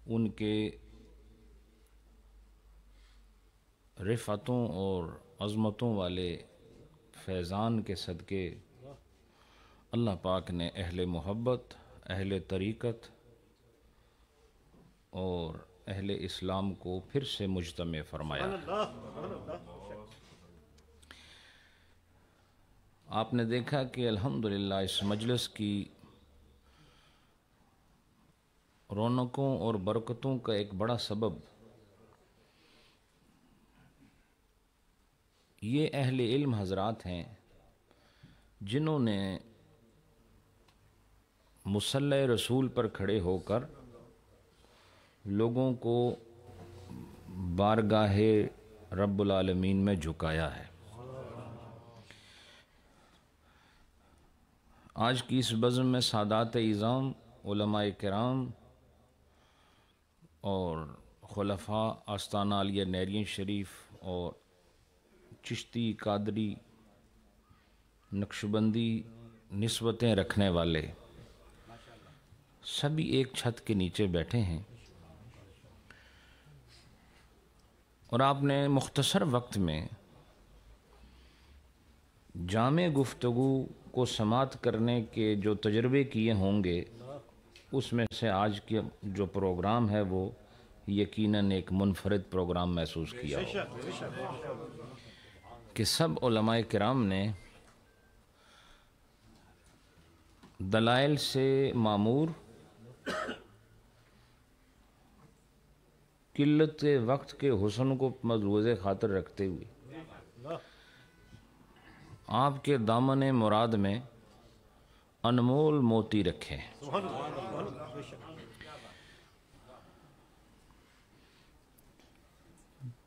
ان کے رفعتوں اور عظمتوں والے فیضان کے صدقے اللہ پاک نے اہل محبت، اہل طریقت اور اہل اسلام کو پھر سے مجتمع فرمایا ہے۔ آپ نے دیکھا کہ الحمدللہ اس مجلس کی رونقوں اور برکتوں کا ایک بڑا سبب یہ اہل علم حضرات ہیں جنہوں نے مصلی رسول پر کھڑے ہو کر لوگوں کو بارگاہ رب العالمین میں جھکایا ہے۔ آج کی اس بزم میں سادات اعظام، علماء کرام اور خلفاء آستانہ عالیہ نیرین شریف اور چشتی، قادری، نقشبندی نسبتیں رکھنے والے سبھی ایک چھت کے نیچے بیٹھے ہیں، اور آپ نے مختصر وقت میں جامع گفتگو کو سماعت کرنے کے جو تجربے کیے ہوں گے، اس میں سے آج کے جو پروگرام ہے وہ یقیناً ایک منفرد پروگرام محسوس کیا ہو کہ سب علماء کرام نے دلائل سے معمور، قلت وقت کے حسن کو ملحوظ خاطر رکھتے ہوئے آپ کے دامن مراد میں انمول موتی رکھے۔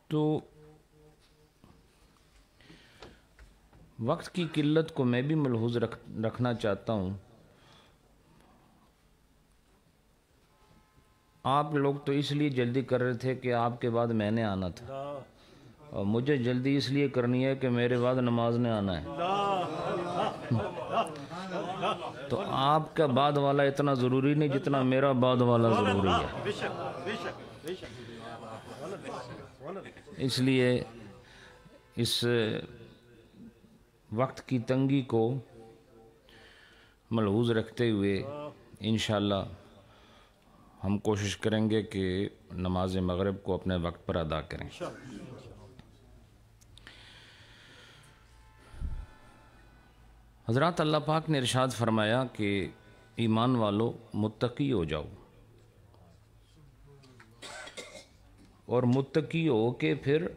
تو وقت کی قلت کو میں بھی ملحوظ رکھنا چاہتا ہوں۔ آپ لوگ تو اس لیے جلدی کر رہے تھے کہ آپ کے بعد میں نے آنا تھا، اور مجھے جلدی اس لیے کرنی ہے کہ میرے بعد نماز نے آنا ہے۔ تو آپ کا بعد والا اتنا ضروری نہیں جتنا میرا بعد والا ضروری ہے۔ اس لیے اس وقت کی تنگی کو ملحوظ رکھتے ہوئے انشاءاللہ ہم کوشش کریں گے کہ نماز مغرب کو اپنے وقت پر ادا کریں۔ حضرات، اللہ پاک نے ارشاد فرمایا کہ ایمان والو متقی ہو جاؤ، اور متقی ہو کے پھر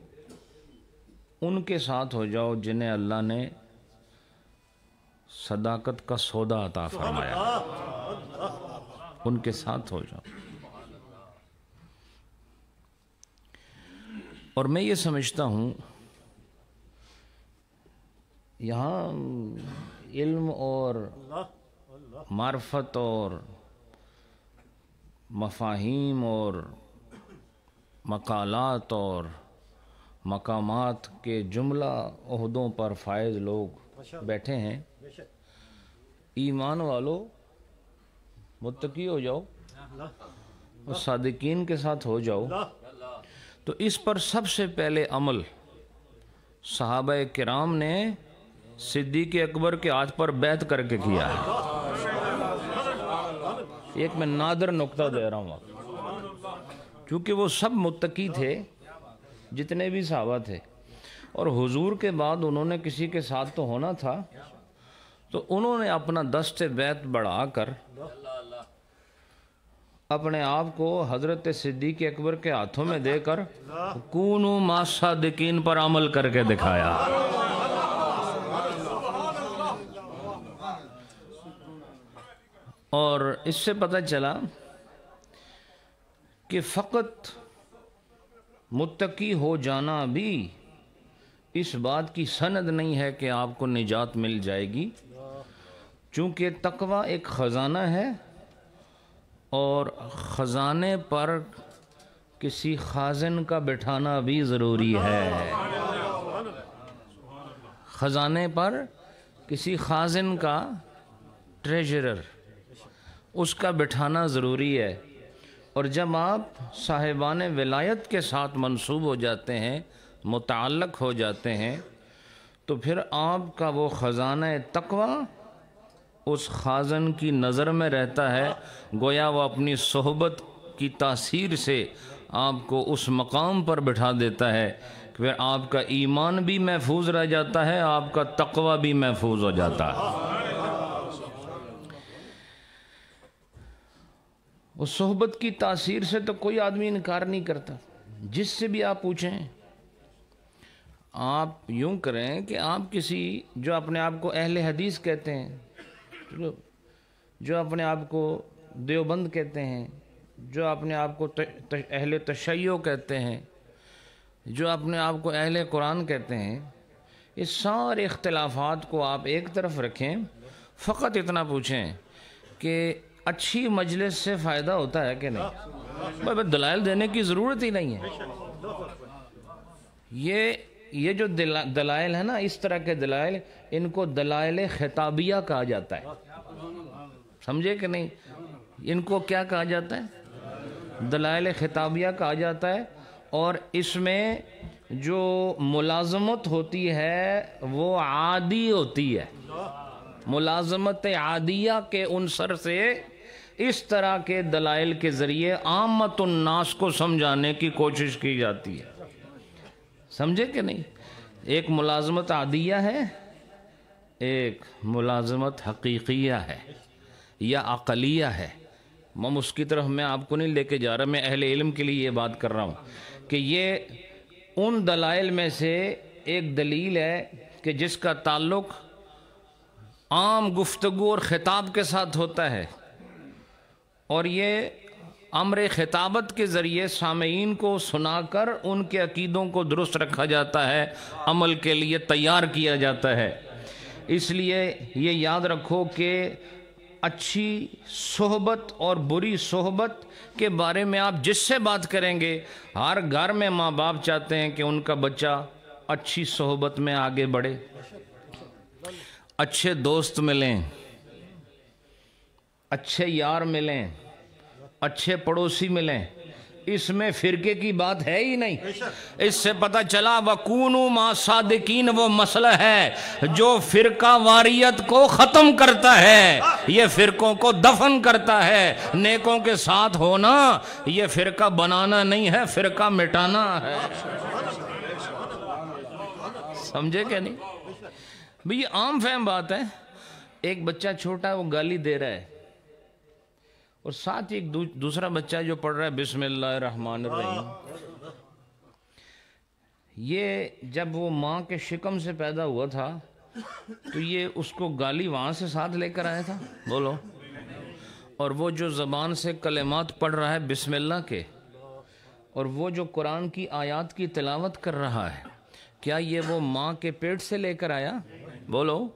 ان کے ساتھ ہو جاؤ جنہیں اللہ نے صداقت کا سودا عطا فرمایا، ان کے ساتھ ہو جاؤ۔ اور میں یہ سمجھتا ہوں یہاں علم اور معرفت اور مفاہیم اور مقالات اور مقامات کے جملہ عہدوں پر فائز لوگ بیٹھے ہیں۔ ایمان والو متقی ہو جاؤ اور صادقین کے ساتھ ہو جاؤ، تو اس پر سب سے پہلے عمل صحابہ کرام نے صدیق اکبر کے ہاتھ پر بیعت کر کے کیا ہے۔ ایک میں نادر نقطہ دے رہا ہوں، کیونکہ وہ سب متقی تھے جتنے بھی صحابہ تھے، اور حضور کے بعد انہوں نے کسی کے ساتھ تو ہونا تھا، تو انہوں نے اپنا دست بیعت بڑھا کر اپنے آپ کو حضرت صدیق اکبر کے ہاتھوں میں دے کر کونوا مع الصادقین پر عمل کر کے دکھایا۔ اور اس سے پتہ چلا کہ فقط متقی ہو جانا بھی اس بات کی سند نہیں ہے کہ آپ کو نجات مل جائے گی، چونکہ تقوی ایک خزانہ ہے، اور خزانے پر کسی خازن کا بٹھانا بھی ضروری ہے۔ خزانے پر کسی خازن کا، ٹریجرر، اس کا بٹھانا ضروری ہے۔ اور جب آپ صاحبان ولایت کے ساتھ منسوب ہو جاتے ہیں، متعلق ہو جاتے ہیں، تو پھر آپ کا وہ خزانہ تقوی اس خازن کی نظر میں رہتا ہے، گویا وہ اپنی صحبت کی تاثیر سے آپ کو اس مقام پر بٹھا دیتا ہے کہ پھر آپ کا ایمان بھی محفوظ رہ جاتا ہے، آپ کا تقوی بھی محفوظ ہو جاتا ہے۔ اس صحبت کی تاثیر سے تو کوئی آدمی انکار نہیں کرتا، جس سے بھی آپ پوچھیں۔ آپ یوں کریں کہ آپ کسی جو اپنے آپ کو اہل حدیث کہتے ہیں، جو اپنے آپ کو دیوبند کہتے ہیں، جو اپنے آپ کو اہل تشیع کہتے ہیں، جو اپنے آپ کو اہل قرآن کہتے ہیں، اس سارے اختلافات کو آپ ایک طرف رکھیں، فقط اتنا پوچھیں کہ اچھی مجلس سے فائدہ ہوتا ہے کہ نہیں؟ بس دلائل دینے کی ضرورت ہی نہیں ہے۔ یہ جو دلائل ہے نا، اس طرح کے دلائل، ان کو دلائل خطابیہ کہا جاتا ہے، سمجھے کہ نہیں؟ ان کو کیا کہا جاتا ہے؟ دلائل خطابیہ کہا جاتا ہے، اور اس میں جو ملازمت ہوتی ہے وہ عادی ہوتی ہے، ملازمت عادیہ کے عنصر سے اس طرح کے دلائل کے ذریعے عامت الناس کو سمجھانے کی کوشش کی جاتی ہے، سمجھے کہ نہیں؟ ایک ملازمت عادیہ ہے، ایک ملازمت حقیقیہ ہے یا عقلیہ ہے۔ اس کی طرف میں آپ کو نہیں لے کے جا رہا، میں اہل علم کے لیے یہ بات کر رہا ہوں کہ یہ ان دلائل میں سے ایک دلیل ہے کہ جس کا تعلق عام گفتگو اور خطاب کے ساتھ ہوتا ہے، اور یہ امر خطابت کے ذریعے سامعین کو سنا کر ان کے عقیدوں کو درست رکھا جاتا ہے، عمل کے لیے تیار کیا جاتا ہے۔ اس لیے یہ یاد رکھو کہ اچھی صحبت اور بری صحبت کے بارے میں آپ جس سے بات کریں گے، ہر گھر میں ماں باپ چاہتے ہیں کہ ان کا بچہ اچھی صحبت میں آگے بڑھے، اچھے دوست ملیں، اچھے یار ملیں، اچھے پڑوسی ملیں۔ اس میں فرقے کی بات ہے ہی نہیں۔ اس سے پتہ چلا وَكُونُوا مَعَ الصَّادِقِينَ وہ مسئلہ ہے جو فرقہ واریت کو ختم کرتا ہے، یہ فرقوں کو دفن کرتا ہے۔ نیکوں کے ساتھ ہونا یہ فرقہ بنانا نہیں ہے، فرقہ مٹانا ہے۔ سمجھے کہ نہیں؟ بھی یہ عام فہم بات ہے۔ ایک بچہ چھوٹا ہے، وہ گالی دے رہا ہے، اور ساتھ ہی ایک دوسرا بچہ جو پڑھ رہا ہے بسم اللہ الرحمن الرحیم۔ یہ جب وہ ماں کے شکم سے پیدا ہوا تھا تو یہ اس کو گالی وہاں سے ساتھ لے کر آیا تھا، بولو؟ اور وہ جو زبان سے کلمات پڑھ رہا ہے بسم اللہ کے، اور وہ جو قرآن کی آیات کی تلاوت کر رہا ہے، کیا یہ وہ ماں کے پیٹ سے لے کر آیا؟ بولو،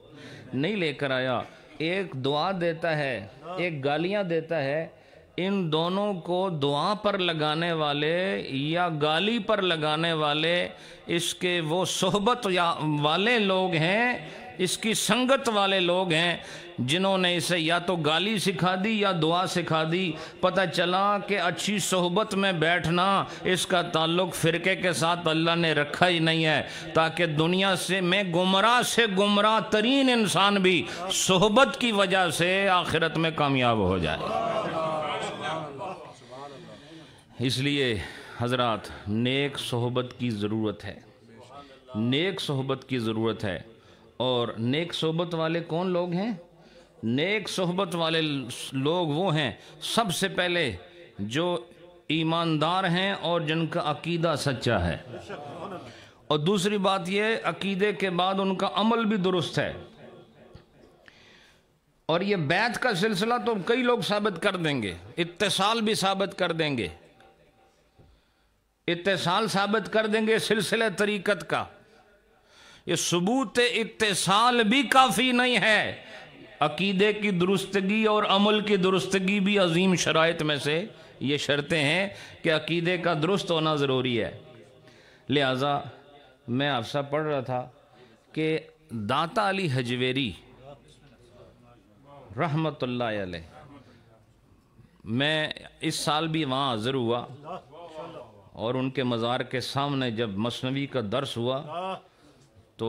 نہیں لے کر آیا۔ ایک دعا دیتا ہے، ایک گالیاں دیتا ہے۔ ان دونوں کو دعا پر لگانے والے یا گالی پر لگانے والے اس کے وہ صحبت والے لوگ ہیں، اس کی سنگت والے لوگ ہیں جنہوں نے اسے یا تو گالی سکھا دی یا دعا سکھا دی۔ پتہ چلا کہ اچھی صحبت میں بیٹھنا اس کا تعلق فرقے کے ساتھ اللہ نے رکھا ہی نہیں ہے، تاکہ دنیا سے میں گمراہ سے گمراہ ترین انسان بھی صحبت کی وجہ سے آخرت میں کامیاب ہو جائے۔ اس لیے حضرات نیک صحبت کی ضرورت ہے، نیک صحبت کی ضرورت ہے۔ اور نیک صحبت والے کون لوگ ہیں؟ نیک صحبت والے لوگ وہ ہیں سب سے پہلے جو ایماندار ہیں اور جن کا عقیدہ سچا ہے، اور دوسری بات یہ عقیدے کے بعد ان کا عمل بھی درست ہے۔ اور یہ بیعت کا سلسلہ تو کئی لوگ ثابت کر دیں گے، اتصال بھی ثابت کر دیں گے، اتصال ثابت کر دیں گے سلسلہ طریقت کا۔ یہ ثبوت اتصال بھی کافی نہیں ہے، عقیدے کی درستگی اور عمل کی درستگی بھی عظیم شرائط میں سے یہ شرطیں ہیں کہ عقیدے کا درست ہونا ضروری ہے۔ لہٰذا میں آپ سے پڑھ رہا تھا کہ داتا علی حجویری رحمت اللہ علیہ میں اس سال بھی وہاں حاضر ہوا اور ان کے مزار کے سامنے جب مثنوی کا درس ہوا تو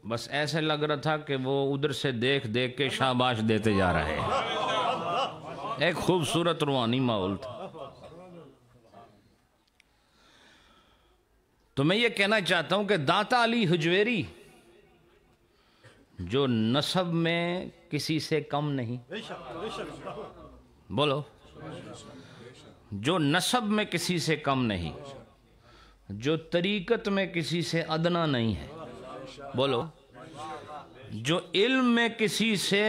بس ایسے لگ رہا تھا کہ وہ ادھر سے دیکھ دیکھ کے شاباش دیتے جا رہے ہیں. ایک خوبصورت روحانی ماحول تھا. تو میں یہ کہنا چاہتا ہوں کہ داتا علی حجویری جو نسب میں کسی سے کم نہیں، بولو، جو نسب میں کسی سے کم نہیں، جو طریقت میں کسی سے ادنا نہیں ہے، بولو، جو علم میں کسی سے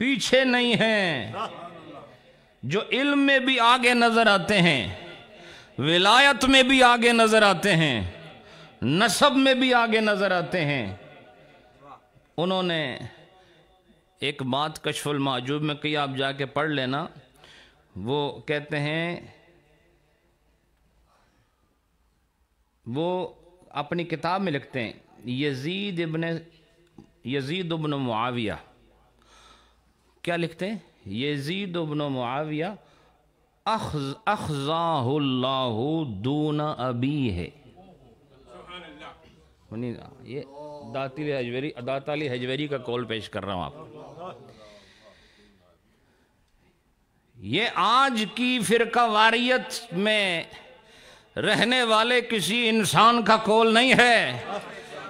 پیچھے نہیں ہے، جو علم میں بھی آگے نظر آتے ہیں، ولایت میں بھی آگے نظر آتے ہیں، نسب میں بھی آگے نظر آتے ہیں. انہوں نے ایک بات کشف المعجوب میں کہی، آپ جا کے پڑھ لینا. وہ کہتے ہیں، وہ اپنی کتاب میں لکھتے ہیں، یزید ابن معاویہ، کیا لکھتے ہیں؟ یزید ابن معاویہ اخزاہ اللہ دون ابی ہے. یہ داتا علی حجویری کا قول پیش کر رہا ہوں آپ کو. یہ آج کی فرقہ واریت میں رہنے والے کسی انسان کا قول نہیں ہے.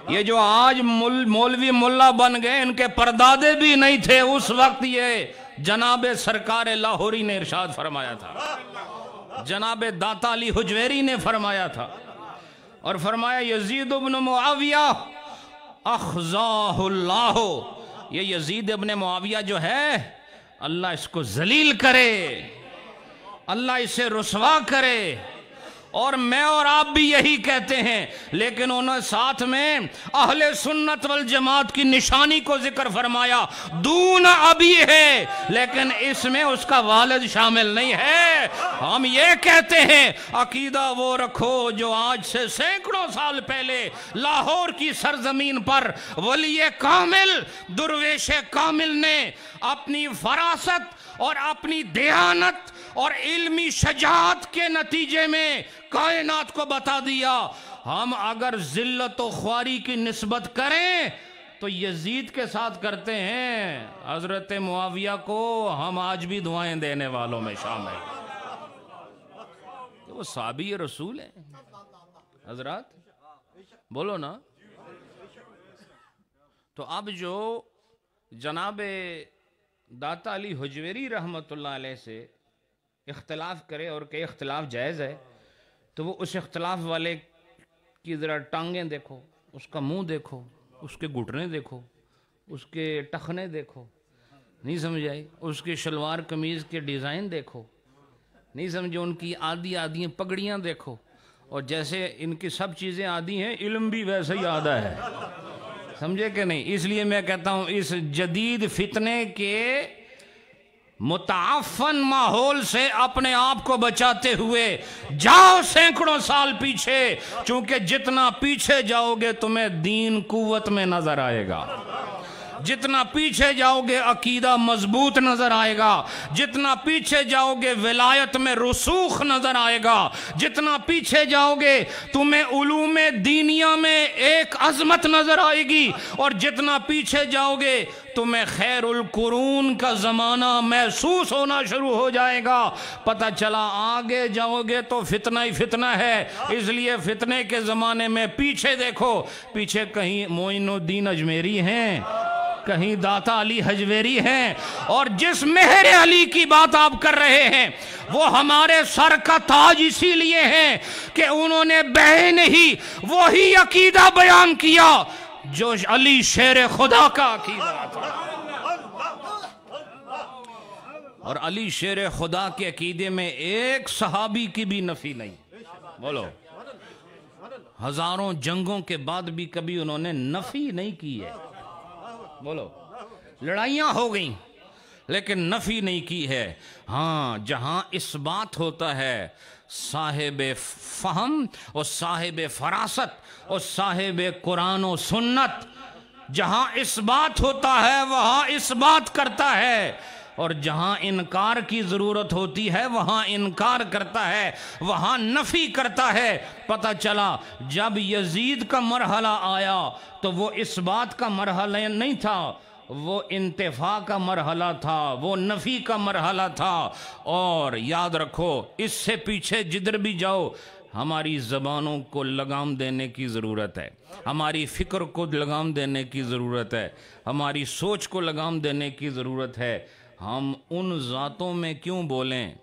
یہ جو آج مولوی ملا بن گئے، ان کے پردادے بھی نہیں تھے اس وقت. یہ جناب سرکار لاہوری نے ارشاد فرمایا تھا، جناب داتا علی حجویری نے فرمایا تھا، اور فرمایا یزید ابن معاویہ اخزاہ اللہ. یہ یزید ابن معاویہ جو ہے، اللہ اس کو ذلیل کرے، اللہ اسے رسوا کرے. اور میں اور آپ بھی یہی کہتے ہیں، لیکن انہوں نے ساتھ میں اہل سنت والجماعت کی نشانی کو ذکر فرمایا، دون ابی ہے، لیکن اس میں اس کا والد شامل نہیں ہے. ہم یہ کہتے ہیں عقیدہ وہ رکھو جو آج سے سینکڑوں سال پہلے لاہور کی سرزمین پر ولی کامل درویش کامل نے اپنی فراست اور اپنی دیانت اور علمی شجاعت کے نتیجے میں کائنات کو بتا دیا. ہم اگر ذلت و خواری کی نسبت کریں تو یزید کے ساتھ کرتے ہیں، حضرت معاویہ کو ہم آج بھی دعائیں دینے والوں میں شامل ہیں. وہ صحابی رسول ہیں حضرات، بولو نا. تو اب جو جناب داتا علی حجویری رحمت اللہ علیہ سے اختلاف کرے اور کہ اختلاف جائز ہے، تو وہ اس اختلاف والے کی ذرا ٹانگیں دیکھو، اس کا منہ دیکھو، اس کے گھٹنے دیکھو، اس کے ٹخنے دیکھو، نہیں سمجھ آئی؟ اس کے شلوار قمیض کے ڈیزائن دیکھو، نہیں سمجھے؟ ان کی آدھی آدھی پگڑیاں دیکھو، اور جیسے ان کی سب چیزیں آدھی ہیں، علم بھی ویسے ہی آدھا ہے. سمجھے کہ نہیں؟ اس لیے میں کہتا ہوں اس جدید فتنے کے متعفن ماحول سے اپنے آپ کو بچاتے ہوئے جاؤ سینکڑوں سال پیچھے، چونکہ جتنا پیچھے جاؤ گے تمہیں دین قوت میں نظر آئے گا، جتنا پیچھے جاؤ گے عقیدہ مضبوط نظر آئے گا، جتنا پیچھے جاؤ گے ولایت میں رسوخ نظر آئے گا، جتنا پیچھے جاؤ گے تمہیں علوم دینیہ میں ایک عظمت نظر آئے گی، اور جتنا پیچھے جاؤ گے تمہیں خیر القرون کا زمانہ محسوس ہونا شروع ہو جائے گا. پتہ چلا آگے جاؤ گے تو فتنہ ہی فتنہ ہے. اس لیے فتنے کے زمانے میں پیچھے دیکھو، پیچھے کہیں معین الدین اجمیری ہیں، کہیں داتا علی حجویری ہیں، اور جس مہر علی کی بات آپ کر رہے ہیں وہ ہمارے سر کا تاج اسی لیے ہے کہ انہوں نے بہن ہی وہی عقیدہ بیان کیا جو علی شیر خدا کا عقیدہ تھا. اور علی شیر خدا کے عقیدے میں ایک صحابی کی بھی نفی نہیں. بولو، ہزاروں جنگوں کے بعد بھی کبھی انہوں نے نفی نہیں کی ہے. بولو، لڑائیاں ہو گئیں لیکن نفی نہیں کی ہے. ہاں، جہاں اس بات ہوتا ہے صاحب فہم اور صاحب فراست اور صاحب قرآن و سنت، جہاں اس بات ہوتا ہے وہاں اس بات کرتا ہے. اور جہاں انکار کی ضرورت ہوتی ہے وہاں انکار کرتا ہے، وہاں نفی کرتا ہے۔ پتہ چلا جب یزید کا مرحلہ آیا تو وہ اس بات کا مرحلہ نہیں تھا، وہ انتفاع کا مرحلہ تھا، وہ نفی کا مرحلہ تھا۔ اور یاد رکھو اس سے پیچھے جدھر بھی جاؤ ہماری زبانوں کو لگام دینے کی ضرورت ہے، ہماری فکر کو لگام دینے کی ضرورت ہے، ہماری سوچ کو لگام دینے کی ضرورت ہے۔ ہم ان ذاتوں میں کیوں بولیں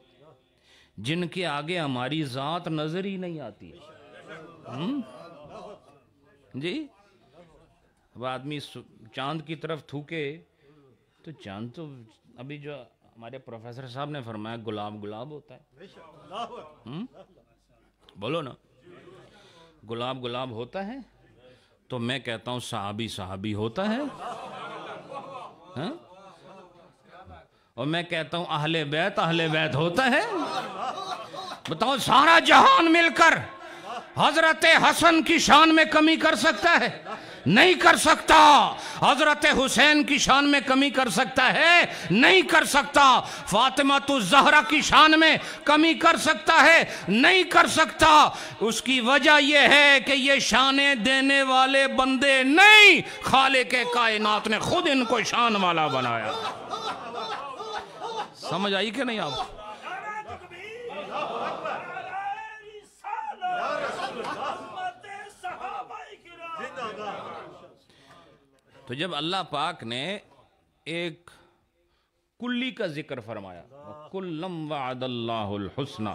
جن کے آگے ہماری ذات نظر ہی نہیں آتی؟ جی اب آدمی چاند کی طرف تھوکے تو چاند تو ابھی جو ہمارے پروفیسر صاحب نے فرمایا گلاب گلاب ہوتا ہے، بولو نا، گلاب گلاب ہوتا ہے، تو میں کہتا ہوں صحابی صحابی ہوتا ہے، اور میں کہتا ہوں اہل بیت ہوتا ہے۔ بتاؤ سارا جہان مل کر حضرت حسن کی شان میں کمی کر سکتا ہے؟ نہیں کر سکتا۔ حضرت حسین کی شان میں کمی کر سکتا ہے؟ نہیں کر سکتا۔ فاطمہ الزہرا کی شان میں کمی کر سکتا ہے؟ نہیں کر سکتا۔ اس کی وجہ یہ ہے کہ یہ شانیں دینے والے بندے نہیں، خالق کائنات نے خود ان کو شان والا بنایا۔ سمجھ آئی کہ نہیں آپ؟ تو جب اللہ پاک نے ایک کلی کا ذکر فرمایا، کلم وعد اللہ الحسنى،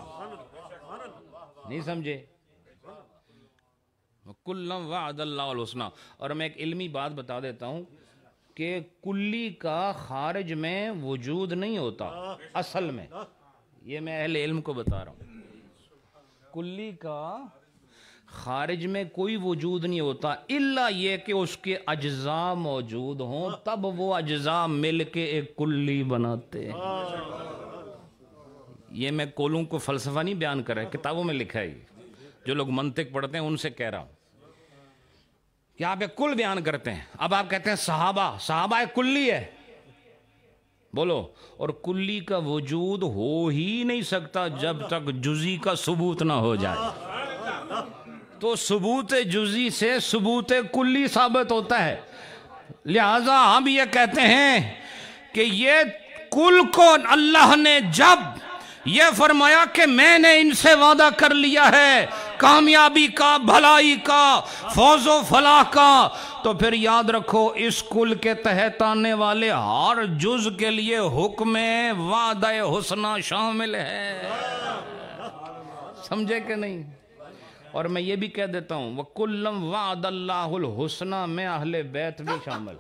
نہیں سمجھے؟ کلم وعد اللہ الحسنى۔ اور میں ایک علمی بات بتا دیتا ہوں کہ کلی کا خارج میں وجود نہیں ہوتا اصل میں، یہ میں اہل علم کو بتا رہا ہوں، کلی کا خارج میں کوئی وجود نہیں ہوتا الا یہ کہ اس کے اجزاء موجود ہوں، تب وہ اجزاء مل کے ایک کلی بناتے ہیں۔ یہ میں کولوں کو فلسفہ نہیں بیان کر رہا، کتابوں میں لکھا ہے، جو لوگ منطق پڑھتے ہیں ان سے کہہ رہا ہوں کہ آپ ایک کل بیان کرتے ہیں۔ اب آپ کہتے ہیں صحابہ ایک کلی ہے، بولو، اور کلی کا وجود ہو ہی نہیں سکتا جب تک جزئی کا ثبوت نہ ہو جائے۔ تو ثبوت جزئی سے ثبوت کلی ثابت ہوتا ہے۔ لہذا ہم یہ کہتے ہیں کہ یہ کل کو اللہ نے جب یہ فرمایا کہ میں نے ان سے وعدہ کر لیا ہے کامیابی کا، بھلائی کا، فوز و فلاح کا، تو پھر یاد رکھو اس کل کے تحت آنے والے ہر جز کے لیے حکم وعدہ حسنہ شامل ہے۔ سمجھے کہ نہیں؟ اور میں یہ بھی کہہ دیتا ہوں وَكُلًّا وَعَدَ اللَّهُ الْحُسْنَى میں اہل بیت بھی شامل،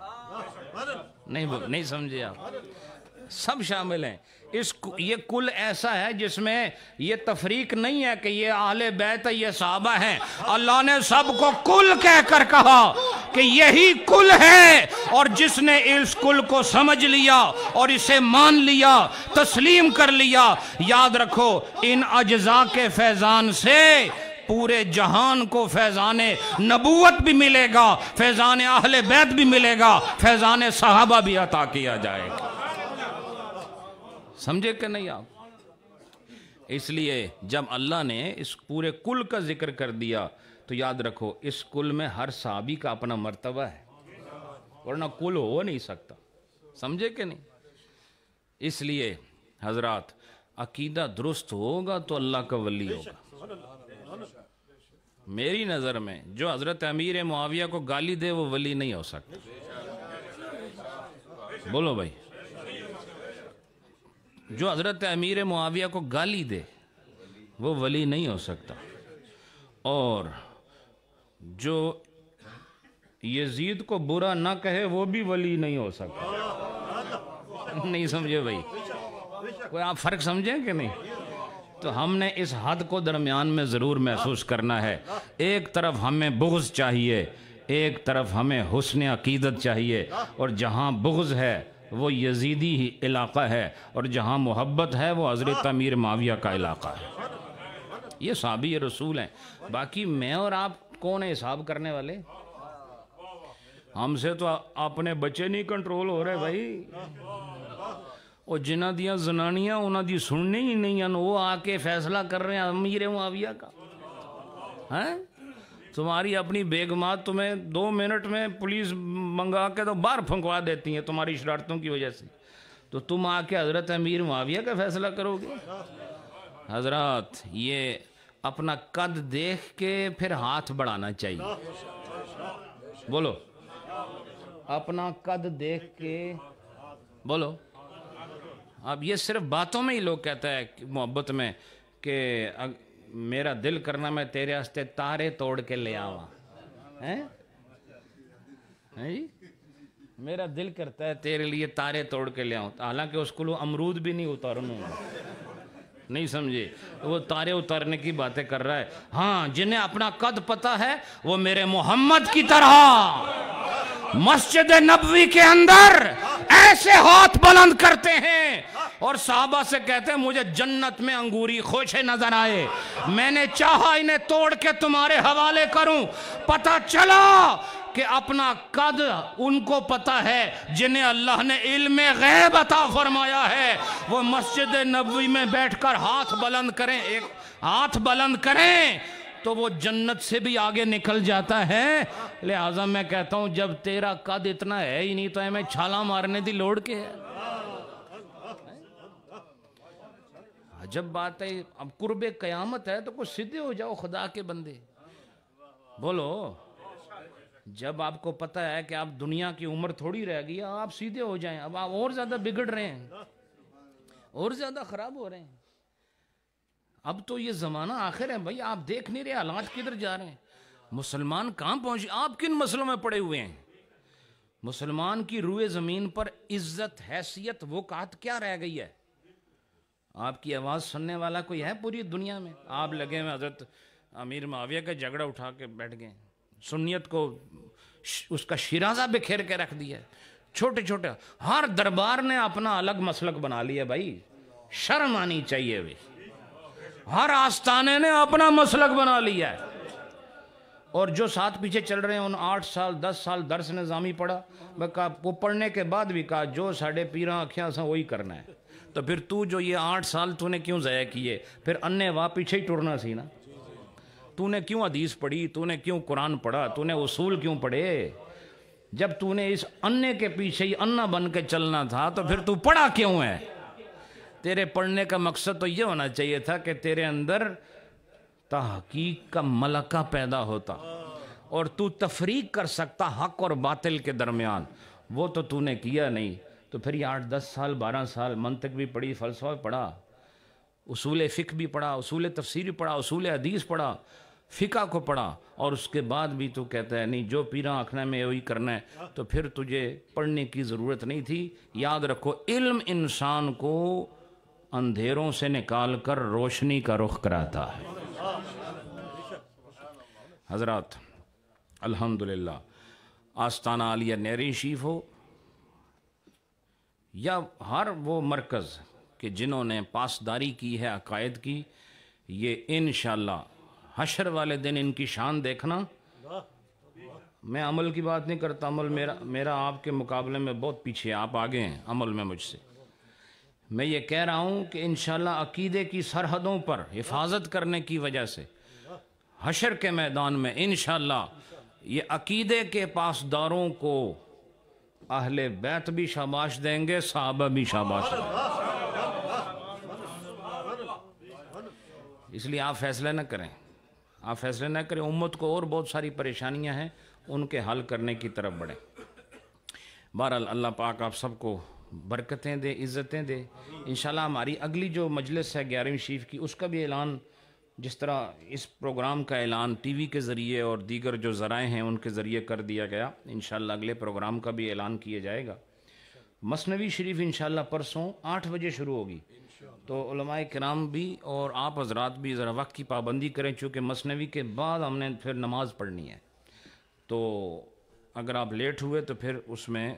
نہیں سمجھے آپ؟ سب شامل ہیں۔ یہ کل ایسا ہے جس میں یہ تفریق نہیں ہے کہ یہ اہل بیت ہے، یہ صحابہ ہیں۔ اللہ نے سب کو کل کہہ کر کہا کہ یہی کل ہے، اور جس نے اس کل کو سمجھ لیا اور اسے مان لیا، تسلیم کر لیا، یاد رکھو ان اجزاء کے فیضان سے پورے جہان کو فیضان نبوت بھی ملے گا، فیضان اہل بیت بھی ملے گا، فیضان صحابہ بھی عطا کیا جائے گا۔ سمجھے کہ نہیں آپ؟ اس لیے جب اللہ نے اس پورے کل کا ذکر کر دیا تو یاد رکھو اس کل میں ہر صحابی کا اپنا مرتبہ ہے، ورنہ کل ہو نہیں سکتا۔ سمجھے کہ نہیں؟ اس لیے حضرات عقیدہ درست ہوگا تو اللہ کا ولی ہوگا۔ میری نظر میں جو حضرت امیر معاویہ کو گالی دے وہ ولی نہیں ہو سکتا۔ بولو بھائی، جو حضرت امیر معاویہ کو گالی دے وہ ولی نہیں ہو سکتا، اور جو یزید کو برا نہ کہے وہ بھی ولی نہیں ہو سکتا۔ نہیں سمجھے بھائی؟ کوئی آپ فرق سمجھیں کہ نہیں؟ تو ہم نے اس حد کو درمیان میں ضرور محسوس کرنا ہے۔ ایک طرف ہمیں بغض چاہیے، ایک طرف ہمیں حسن عقیدت چاہیے، اور جہاں بغض ہے وہ یزیدی ہی علاقہ ہے، اور جہاں محبت ہے وہ حضرت امیر معاویہ کا علاقہ ہے۔ یہ صحابی رسول ہیں۔ باقی میں اور آپ کون ہیں حساب کرنے والے؟ ہم سے تو اپنے بچے نہیں کنٹرول ہو رہے بھائی، وہ جنہ دیاں زنانیاں انہاں دی سننی ہی نہیں ہیں، وہ آ کے فیصلہ کر رہے ہیں امیر معاویہ کا. ہیں تمہاری اپنی بیگمات تمہیں 2 منٹ میں پولیس منگا کے تو باہر پھنکوا دیتی ہیں تمہاری شرارتوں کی وجہ سے، تو تم آ کے حضرت امیر معاویہ کا فیصلہ کرو گے؟ حضرات یہ اپنا قد دیکھ کے پھر ہاتھ بڑھانا چاہیے. بولو اپنا قد دیکھ کے بولو. اب یہ صرف باتوں میں ہی لوگ کہتا ہے محبت میں کہ میرا دل کرنا میں تیرے واسطے تارے توڑ کے لے آواں. جی میرا دل کرتا ہے تیرے لیے تارے توڑ کے لے آؤں، حالانکہ اس کو امرود بھی نہیں اتارنا، نہیں سمجھے، وہ تارے اتارنے کی باتیں کر رہا ہے. ہاں جنہیں اپنا قد پتہ ہے وہ میرے محمد کی طرح مسجد نبوی کے اندر ایسے ہاتھ بلند کرتے ہیں اور صحابہ سے کہتے ہیں مجھے جنت میں انگوری خوشے نظر آئے، میں نے چاہا انہیں توڑ کے تمہارے حوالے کروں. پتہ چلا کہ اپنا قد ان کو پتہ ہے جنہیں اللہ نے علم غیب عطا فرمایا ہے، وہ مسجد نبوی میں بیٹھ کر ہاتھ بلند کریں، ایک ہاتھ بلند کریں تو وہ جنت سے بھی آگے نکل جاتا ہے. لہٰذا میں کہتا ہوں جب تیرا قد اتنا ہے ہی نہیں تو ہمیں چھالا مارنے دی لوڑ کے ہے. عجب بات ہے. اب قرب قیامت ہے تو کچھ سیدھے ہو جاؤ خدا کے بندے. بولو جب آپ کو پتہ ہے کہ آپ دنیا کی عمر تھوڑی رہ گئی آپ سیدھے ہو جائیں. اب آپ اور زیادہ بگڑ رہے ہیں، اور زیادہ خراب ہو رہے ہیں. اب تو یہ زمانہ آخر ہے بھائی، آپ دیکھ نہیں رہے حالات کدھر جا رہے ہیں. مسلمان کہاں پہنچے؟ آپ کن مسئلوں میں پڑے ہوئے ہیں؟ مسلمان کی روئے زمین پر عزت حیثیت وقعت کیا رہ گئی ہے؟ آپ کی آواز سننے والا کوئی ہے پوری دنیا میں؟ آپ لگے ہوئے حضرت امیر معاویہ کا جھگڑا اٹھا کے بیٹھ گئے، سنیت کو اس کا شیرازہ بکھیر کے رکھ دیا. چھوٹے چھوٹے ہر دربار نے اپنا الگ مسلک بنا لیا. بھائی شرم آنی چاہیے. بھی ہر آستانے نے اپنا مسلک بنا لیا ہے. اور جو ساتھ پیچھے چل رہے ہیں ان 8 سال 10 سال درس نظامی پڑھا، وہ پڑھنے کے بعد بھی کہا جو ساڑھے پیراں آکھیاں سا وہی کرنا ہے. تو پھر تو جو یہ 8 سال تو نے کیوں ضائع کیے؟ پھر انے واہ پیچھے ہی ٹرنا سی نا. تو نے کیوں حدیث پڑھی؟ تو نے کیوں قرآن پڑھا؟ تو نے اصول کیوں پڑھے؟ جب تو نے اس انے کے پیچھے ہی انا بن کے چلنا تھا تو پھر تو پڑھا کیوں ہے؟ تیرے پڑھنے کا مقصد تو یہ ہونا چاہیے تھا کہ تیرے اندر تحقیق کا ملکہ پیدا ہوتا اور تو تفریق کر سکتا حق اور باطل کے درمیان. وہ تو نے کیا نہیں. تو پھر یہ 8 10 سال 12 سال منطق بھی پڑھی، فلسفہ پڑھا، اصول فقہ بھی پڑھا، اصول تفسیر بھی پڑھا، اصول حدیث پڑھا، فقہ کو پڑھا، اور اس کے بعد بھی تو کہتا ہے نہیں جو پیراں آنکھنا میں وہی کرنا ہے. تو پھر تجھے پڑھنے کی ضرورت نہیں تھی. یاد رکھو علم انسان کو اندھیروں سے نکال کر روشنی کا رخ کراتا ہے. حضرات الحمدللہ آستانہ عالیہ نیرین شریف ہو یا ہر وہ مرکز کہ جنہوں نے پاسداری کی ہے عقائد کی، یہ انشاءاللہ حشر والے دن ان کی شان دیکھنا. میں عمل کی بات نہیں کرتا، عمل میرا آپ کے مقابلے میں بہت پیچھے ہے، آپ آگے ہیں عمل میں مجھ سے. میں یہ کہہ رہا ہوں کہ انشاءاللہ عقیدے کی سرحدوں پر حفاظت کرنے کی وجہ سے حشر کے میدان میں انشاءاللہ یہ عقیدے کے پاسداروں کو اہل بیت بھی شاباش دیں گے، صحابہ بھی شاباش دیں گے. اس لیے آپ فیصلہ نہ کریں، آپ فیصلہ نہ کریں. امت کو اور بہت ساری پریشانیاں ہیں، ان کے حل کرنے کی طرف بڑھیں. بہرحال اللہ پاک آپ سب کو برکتیں دے، عزتیں دے. انشاءاللہ ہماری اگلی جو مجلس ہے 11ویں شریف کی، اس کا بھی اعلان جس طرح اس پروگرام کا اعلان ٹی وی کے ذریعے اور دیگر جو ذرائع ہیں ان کے ذریعے کر دیا گیا، انشاءاللہ اگلے پروگرام کا بھی اعلان کیا جائے گا. مثنوی شریف انشاءاللہ پرسوں 8 بجے شروع ہوگی. تو علماء کرام بھی اور آپ حضرات بھی ذرا وقت کی پابندی کریں، چونکہ مثنوی کے بعد ہم نے پھر نماز پڑھنی ہے. تو اگر آپ لیٹ ہوئے تو پھر اس میں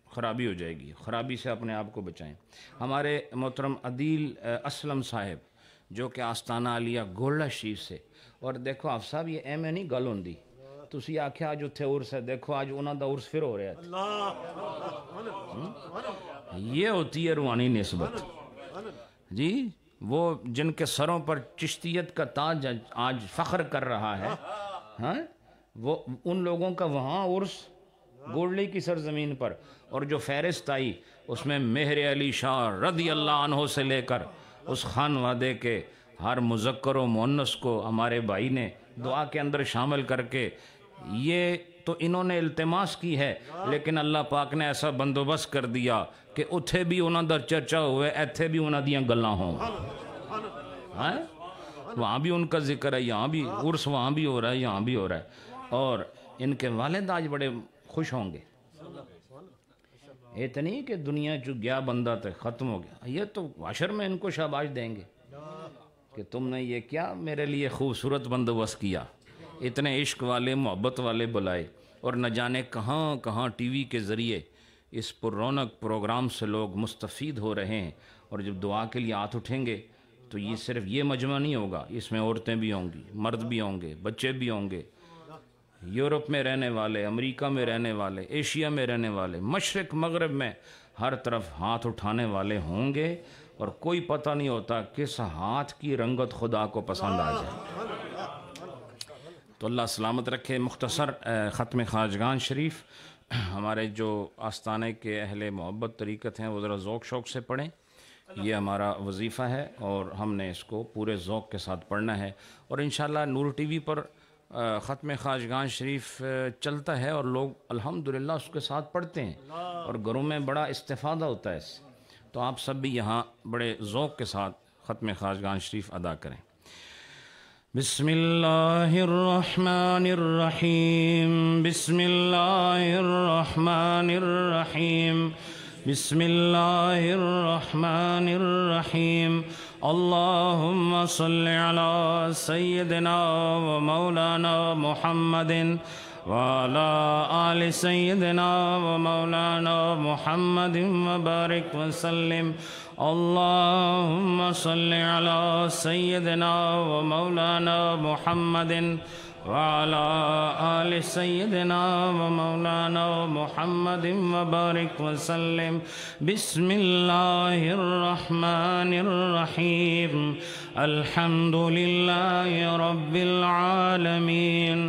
خرابی ہو جائے گی. خرابی سے اپنے آپ کو بچائیں. ہمارے محترم عدیل اسلم صاحب جو کہ آستانہ عالیہ گولڈا شریف سے، اور دیکھو آپ صاحب یہ ایویں نہیں گل ہوندی، تسی آکھیا اج اتھے عرس ہے، دیکھو اج انہاں دا عرس پھر ہو رہا ہے. یہ ہوتی ہے روحانی نسبت جی. وہ جن کے سروں پر چشتیت کا تاج آج فخر کر رہا ہے ہاں، وہ ان لوگوں کا وہاں عرس گولڈی کی سرزمین پر، اور جو فہرست آئی اس میں مہر علی شاہ رضی اللہ عنہ سے لے کر اس خان وادے کے ہر مذکر و مؤنث کو ہمارے بھائی نے دعا کے اندر شامل کر کے، یہ تو انہوں نے التماس کی ہے، لیکن اللہ پاک نے ایسا بندوبست کر دیا کہ اتھے بھی انہوں در چرچا ہوئے، ایتھے بھی انہوں دیاں گلاں ہوں. وہاں بھی ان کا ذکر ہے، یہاں بھی عرس وہاں بھی ہو رہا ہے، یہاں بھی ہو رہا ہے. اور ان کے والد آج بڑے خوش ہوں گے. اتنی کہ دنیا جو گیا بندہ تھے ختم ہو گیا، یہ تو حشر میں ان کو شاباش دیں گے کہ تم نے یہ کیا میرے لیے خوبصورت بندوبست کیا. اتنے عشق والے محبت والے بلائے، اور نہ جانے کہاں کہاں ٹی وی کے ذریعے اس پر رونق پروگرام سے لوگ مستفید ہو رہے ہیں. اور جب دعا کے لیے ہاتھ اٹھیں گے تو یہ صرف یہ مجمع نہیں ہوگا، اس میں عورتیں بھی ہوں گی، مرد بھی ہوں گے، بچے بھی ہوں گے، یورپ میں رہنے والے، امریکہ میں رہنے والے، ایشیا میں رہنے والے، مشرق مغرب میں ہر طرف ہاتھ اٹھانے والے ہوں گے. اور کوئی پتہ نہیں ہوتا کس ہاتھ کی رنگت خدا کو پسند آ جائے. تو اللہ سلامت رکھے. مختصر ختم خواجگان شریف ہمارے جو آستانے کے اہل محبت طریقت ہیں وہ ذرا ذوق شوق سے پڑھیں. یہ ہمارا وظیفہ ہے اور ہم نے اس کو پورے ذوق کے ساتھ پڑھنا ہے. اور انشاءاللہ نور ٹی وی پر ختم خواجگان شریف چلتا ہے اور لوگ الحمدللہ اس کے ساتھ پڑھتے ہیں اور گھروں میں بڑا استفادہ ہوتا ہے اس سے. تو آپ سب بھی یہاں بڑے ذوق کے ساتھ ختم خواجگان شریف ادا کریں. بسم اللہ الرحمن الرحیم، بسم اللہ الرحمن الرحیم، بسم اللہ الرحمن الرحیم. اللہم صل علی سیدنا و مولانا محمد وعلى آل سيدنا ومولانا محمد وبارك وسلم. اللهم صل على سيدنا ومولانا محمد وعلى آل سيدنا ومولانا محمد وبارك وسلم. بسم الله الرحمن الرحيم. الحمد لله رب العالمين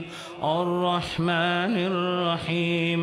الرحمن الرحيم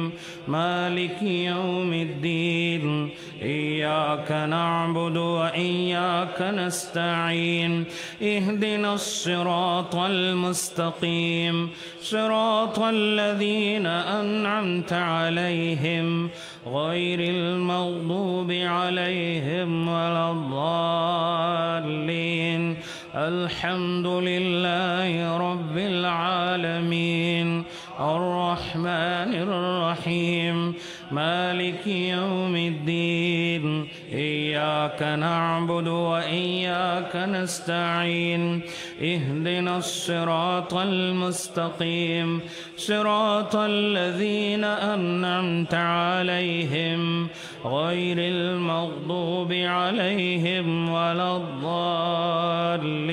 مالك يوم الدين. إياك نعبد وإياك نستعين. اهدنا الصراط المستقيم صراط الذين أنعمت عليهم غير المغضوب عليهم ولا الضالين. الحمد لله رب العالمين الرحمن الرحيم مالك يوم الدين. إياك نعبد وإياك نستعين. اهدنا الصراط المستقيم صراط الذين أنعمت عليهم غير المغضوب عليهم ولا الضالين.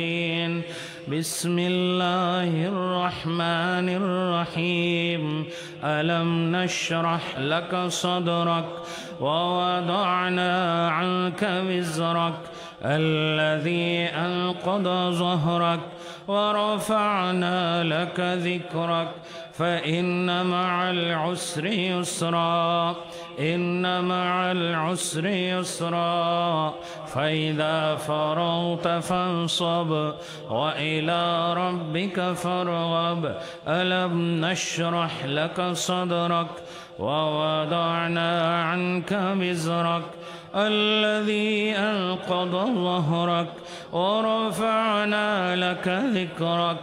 بسم الله الرحمن الرحيم. ألم نشرح لك صدرك ووضعنا عنك وزرك الذي أنقض ظهرك ورفعنا لك ذكرك فإن مع العسر يسرا. إن مع العسر يسرا. فإذا فرغت فانصب وإلى ربك فارغب. ألم نشرح لك صدرك ووضعنا عنك وزرك الذي أنقض ظهرك ورفعنا لك ذكرك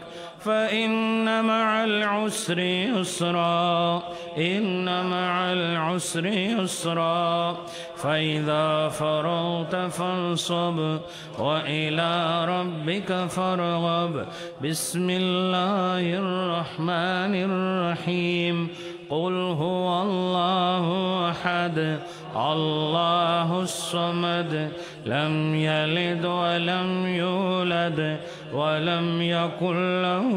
فإن مع العسر يسرا. إن مع العسر يسرا. فإذا فرغت فانصب وإلى ربك فارغب. بسم الله الرحمن الرحيم. قل هو الله أحد الله الصمد لم يلد ولم يولد ولم يكن له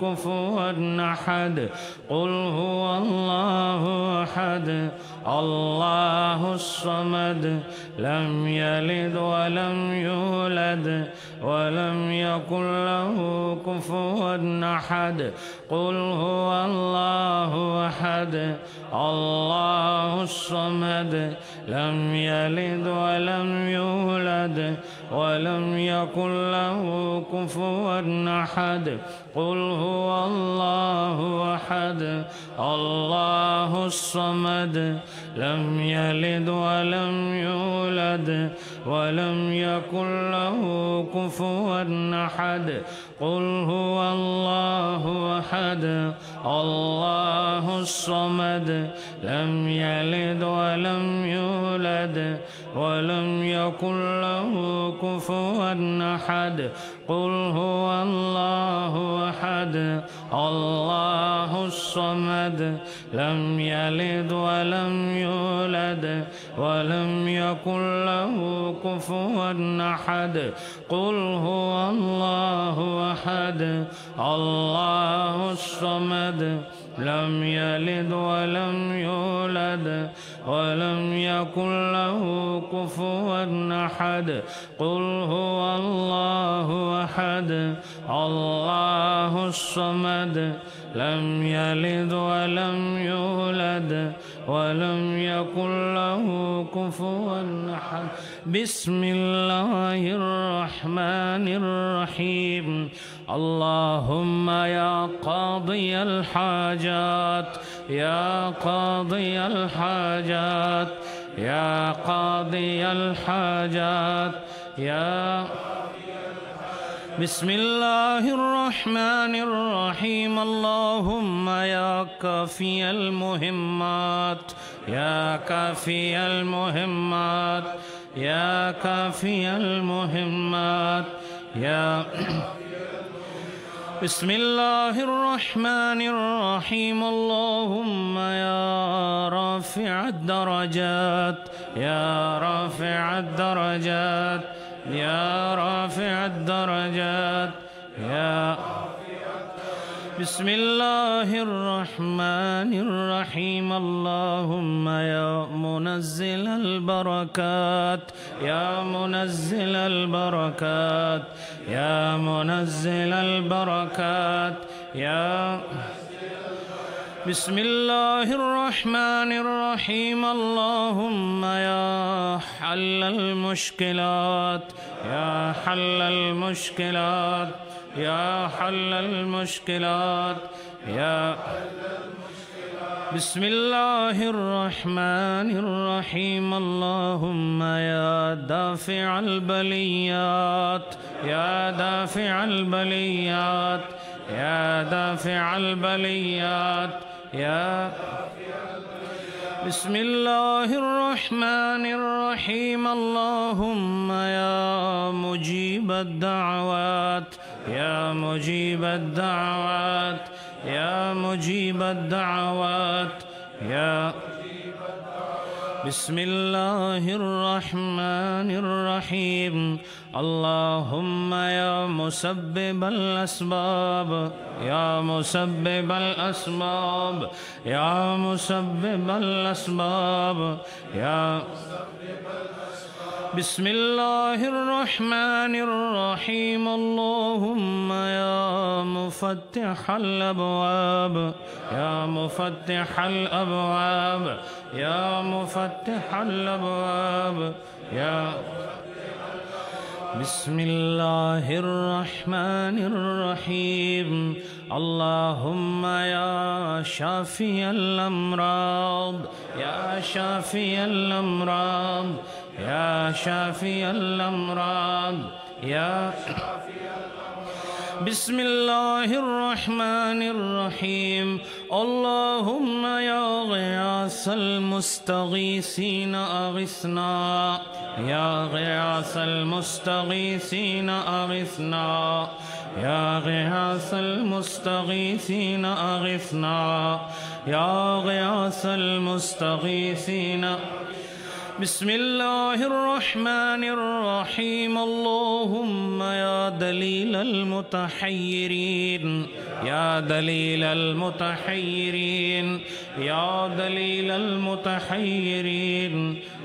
كفوا أحد. قل هو الله أحد الله الصمد لم يلد ولم يولد ولم يكن له كفوا أحد قل هو الله أحد الله الصمد لم يلد ولم يولد ولم يكن له كفوا أحد قل هو الله أحد الله الصمد لم يلد ولم يولد ولم يكن له كفوا أحد قل هو الله أحد الله الصمد لم يلد ولم يولد ولم يكن له كفوا أحد قل هو الله أحد الله الصمد لم يلد ولم يولد ولم يكن له كفوا أحد قل هو الله أحد الله الصمد لم يلد ولم يولد ولم يكن له كفوا أحد قل هو الله أحد الله الصمد لم يلد ولم يولد ولم يكن له كفوا أحد بسم الله الرحمن الرحيم اللهم يا قاضي الحاجات يا قاضي الحاجات يا قاضي الحاجات يا بسم الله الرحمن الرحيم اللهم يا كافي المهمات يا كافي المهمات يا كافي المهمات يا بسم الله الرحمن الرحيم اللهم يا رافع الدرجات يا رافع الدرجات يا رافع الدرجات يا بسم الله الرحمن الرحيم اللهم يا منزل البركات يا منزل البركات يا منزل البركات يا بسم الله الرحمن الرحيم اللهم يا حل المشكلات يا حل المشكلات يا حل المشكلات يا بسم الله الرحمن الرحيم اللهم يا دافع البليات يا دافع البليات يا دافع البليات يا بسم الله الرحمن الرحيم اللهم يا مجيب الدعوات يا مجيب الدعوات يا مجيب الدعوات يا بسم الله الرحمن الرحيم اللهم يا مسبب الأسباب يا مسبب الأسباب يا مسبب الأسباب يا بسم الله الرحمن الرحيم اللهم يا مفتح الأبواب يا مفتح الأبواب يا مفتح الأبواب يا بسم الله الرحمن الرحيم اللهم يا شافي الأمراض يا شافي الأمراض يا شافي الأمراض يا بسم الله الرحمن الرحيم اللهم يا غياث المستغيثين أغثنا يا غياث المستغيثين أغثنا يا غياث المستغيثين أغثنا يا غياث المستغيثين بسم الله الرحمن الرحيم اللهم يا دليل المتحيرين يا دليل المتحيرين يا دليل المتحيرين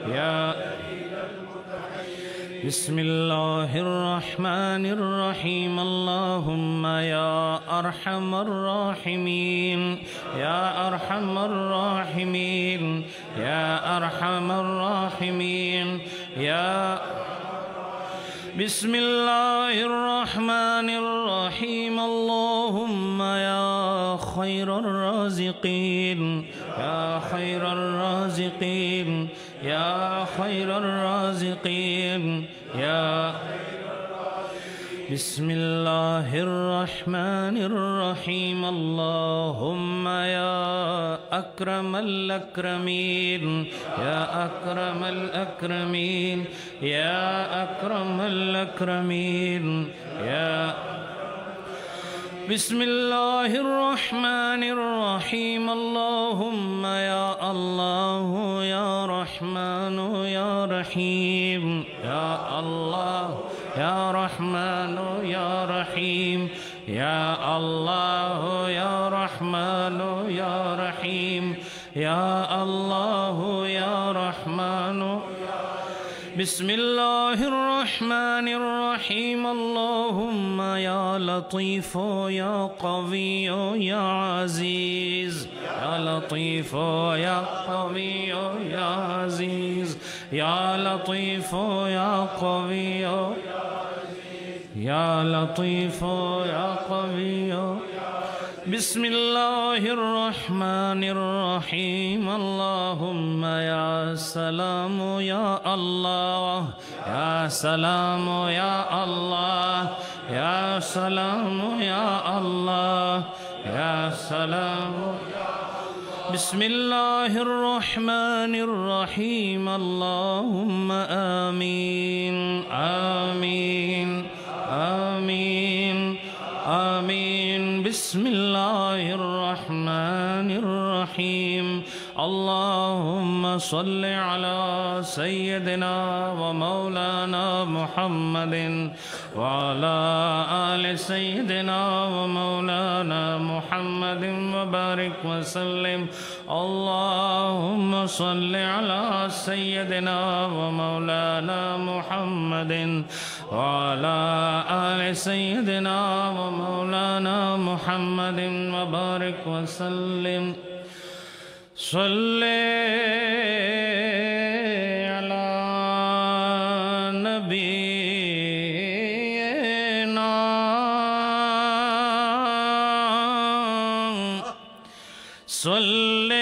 يا بسم الله الرحمن الرحيم اللهم يا أرحم الراحمين يا أرحم الراحمين يا أرحم الراحمين يا بسم الله الرحمن الرحيم اللهم يا خير الرازقين يا خير الرازقين يا خير الرازقين يا بسم الله الرحمن الرحيم اللهم يا أكرم الأكرمين يا أكرم الأكرمين يا أكرم الأكرمين يا بسم الله الرحمن الرحيم اللهم يا الله يا رحمن يا رحيم يا الله يا رحمن يا رحيم يا الله يا رحمن يا رحيم يا الله يا رحمن بسم الله الرحمن الرحيم اللهم يا لطيف يا قوي يا عزيز يا لطيف يا قوي يا عزيز يا لطيف يا قوي يا لطيف يا قوي بسم الله الرحمن الرحيم اللهم يا سلام يا الله يا سلام يا الله يا سلام يا الله يا سلام بسم الله الرحمن الرحيم اللهم آمين آمين آمين آمين بسم الله الرحمن الرحيم اللهم صل على سيدنا ومولانا محمد وعلى آل سيدنا ومولانا محمد وبارك وسلم اللهم صل على سيدنا ومولانا محمد وعلى آل سيدنا ومولانا محمد وبارك وسلم صل على نبينا صل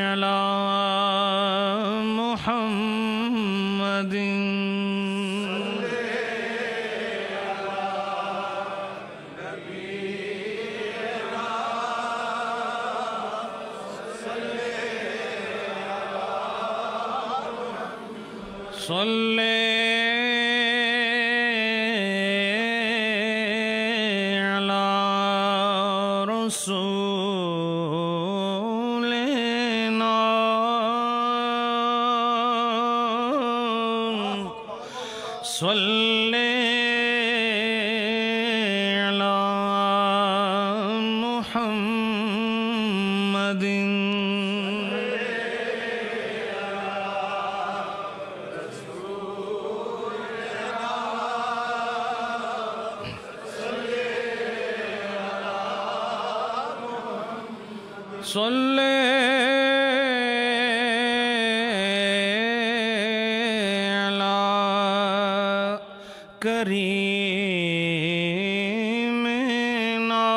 على محمد صل على رسولنا صل على محمد صل على كريمنا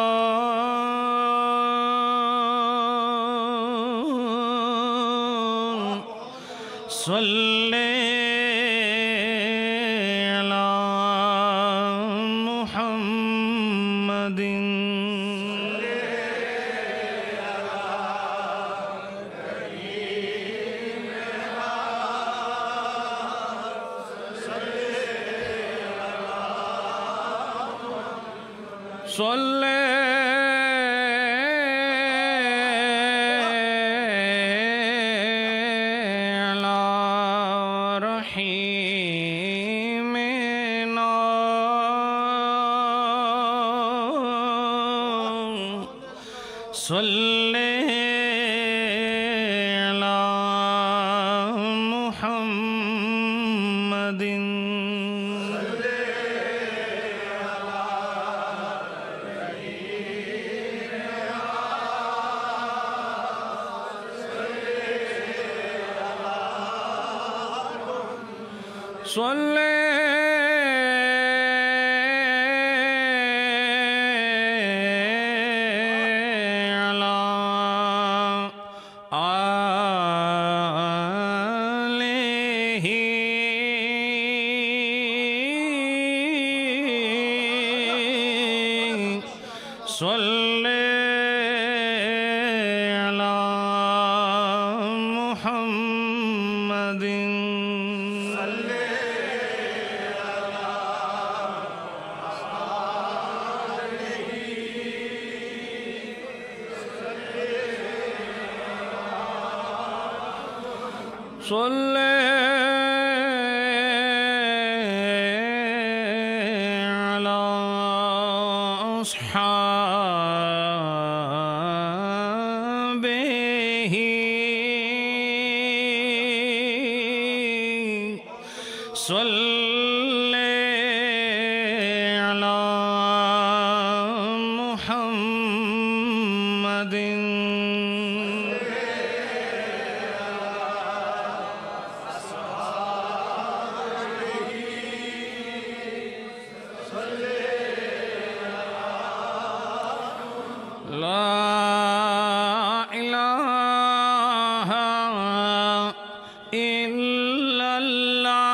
صل على محمد صل صلی علی محمد صلی صلی علی اصحابہ صلی علی محمد لا الہ الا اللہ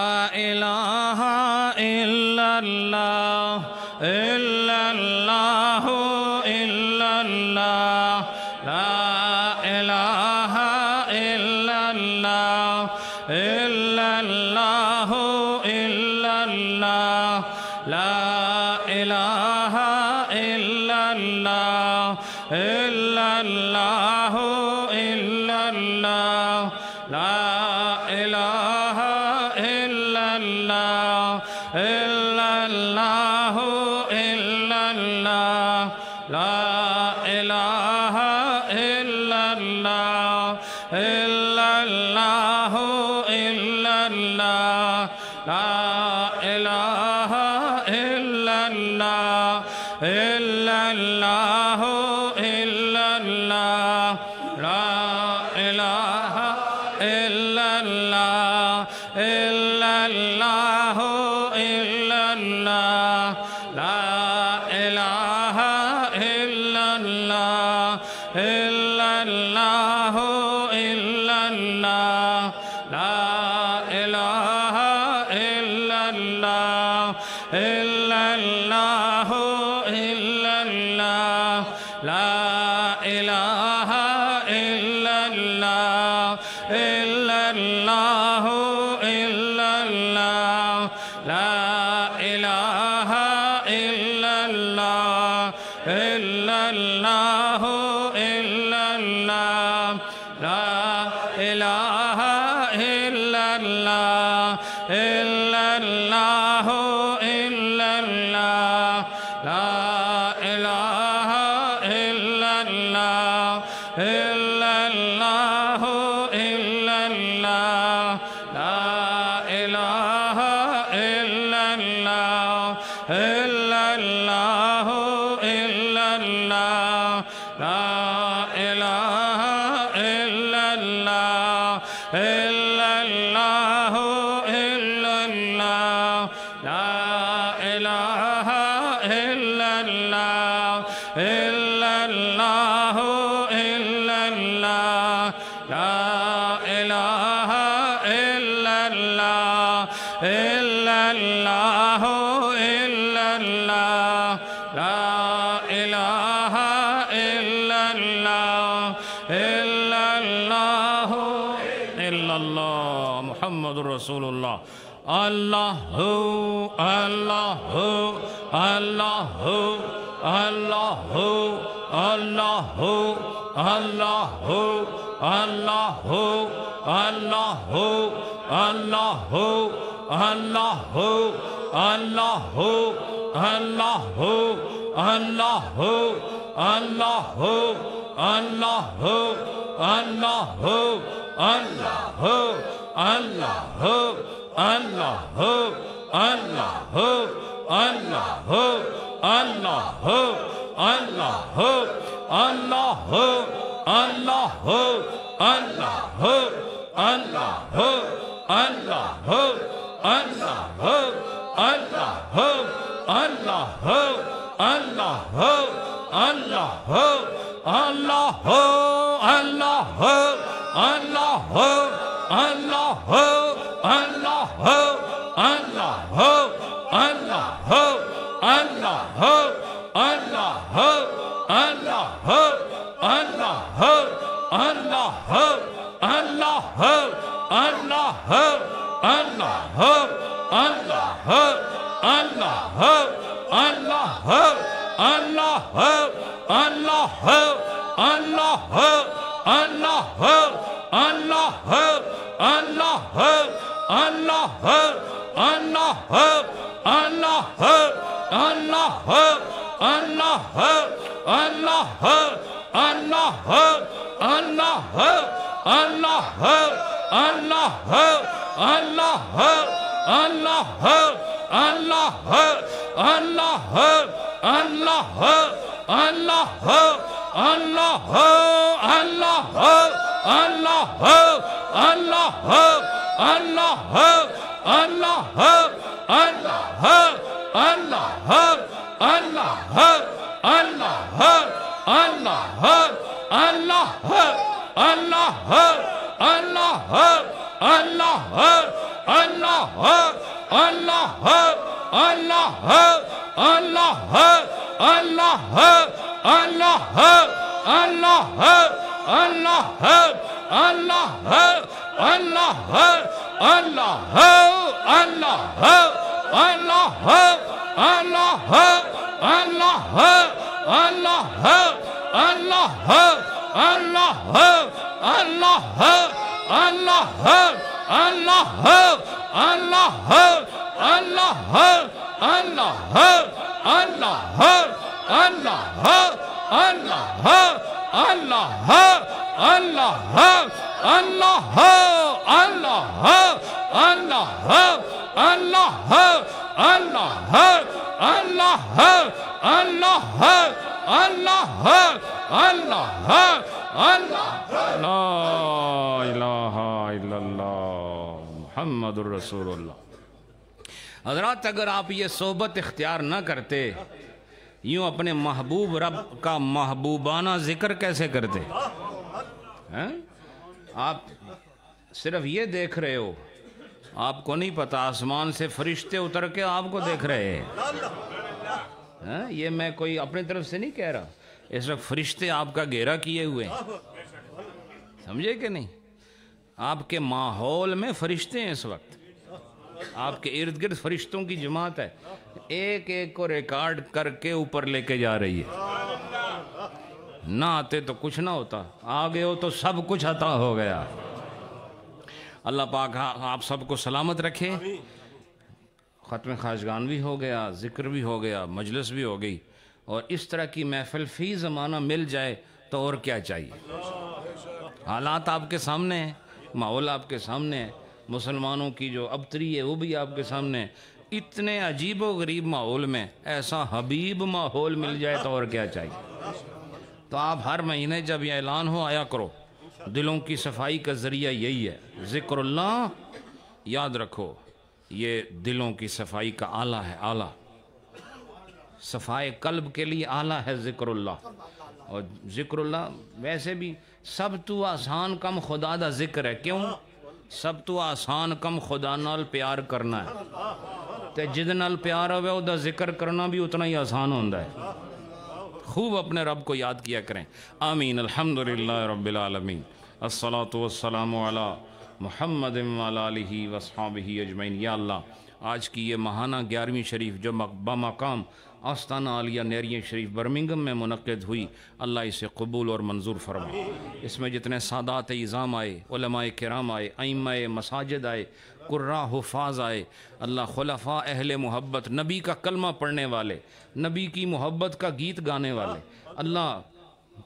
لا الہ الا اللہ لا الہ الا اللہ لا الہ الا اللہ لا الہ الا اللہ لا الہ الا اللہ لا إلا الله إلا الله لا إله إلا الله إلا الله إلا الله لا إله إلا الله إلا الله إلا الله لا إله إلا الله إلا الله إلا الله لا إله إلا الله إلا الله إلا الله لا إله إلا الله إلا الله إلا الله لا إله إلا الله إلا الله إلا الله لا إله إلا الله إلا الله إلا الله لا إله إلا الله إلا الله إلا الله لا إله إلا الله إلا الله إلا الله لا إله إلا الله إلا الله إلا الله لا إله إلا الله إلا الله إلا الله لا إله إلا الله إلا الله إلا الله محمد رسول الله الله الله الله الله الله الله الله الله الله الله الله الله الله الله الله الله اللہ ہے اللہ ہے اللہ ہے اللہ ہے اللہ لا الہ الا اللہ محمد الرسول اللہ۔ حضرات اگر آپ یہ صحبت اختیار نہ کرتے، یوں اپنے محبوب رب کا محبوبانہ ذکر کیسے کرتے؟ آپ صرف یہ دیکھ رہے ہو، آپ کو نہیں پتا آسمان سے فرشتے اتر کے آپ کو دیکھ رہے ہیں۔ یہ میں کوئی اپنی طرف سے نہیں کہہ رہا، اس وقت فرشتے آپ کا گھیرا کیے ہوئے ہیں، سمجھے کہ نہیں؟ آپ کے ماحول میں فرشتے ہیں، اس وقت آپ کے ارد گرد فرشتوں کی جماعت ہے، ایک ایک کو ریکارڈ کر کے اوپر لے کے جا رہی ہے۔ نہ آتے تو کچھ نہ ہوتا، آگے ہو تو سب کچھ عطا ہو گیا۔ اللہ پاک آپ سب کو سلامت رکھے۔ ختم خواجگان بھی ہو گیا، ذکر بھی ہو گیا، مجلس بھی ہو گئی، اور اس طرح کی محفل فی زمانہ مل جائے تو اور کیا چاہیے؟ حالات آپ کے سامنے ہیں، ماحول آپ کے سامنے ہے، مسلمانوں کی جو ابتری ہے وہ بھی آپ کے سامنے ہے۔ اتنے عجیب و غریب ماحول میں ایسا حبیب ماحول مل جائے تو اور کیا چاہیے؟ تو آپ ہر مہینے جب یہ اعلان ہو آیا کرو، دلوں کی صفائی کا ذریعہ یہی ہے، ذکر اللہ۔ یاد رکھو یہ دلوں کی صفائی کا آلہ ہے، آلہ صفائے قلب کے لیے آلہ ہے ذکر اللہ۔ اور ذکر اللہ ویسے بھی سب تو آسان کم خدا دا ذکر ہے، کیوں؟ سب تو آسان کم خدا نال پیار کرنا ہے، تے جد نال پیار ہوئے او دا ذکر کرنا بھی اتنا ہی آسان ہوندہ ہے۔ خوب اپنے رب کو یاد کیا کریں۔ آمین۔ الحمدللہ رب العالمین، الصلاۃ والسلام علی محمد وعلی آلہ واصحابہ اجمعین۔ یا اللہ، آج کی یہ ماہانہ 11ویں شریف جو بمقام آستانہ عالیہ نیریہ شریف برمنگم میں منعقد ہوئی، اللہ اسے قبول اور منظور فرما۔ اس میں جتنے سادات اعظام آئے، علماء کرام آئے، ائمہ مساجد آئے، قراء حفاظ آئے، اللہ خلفاء اہل محبت، نبی کا کلمہ پڑھنے والے، نبی کی محبت کا گیت گانے والے، اللہ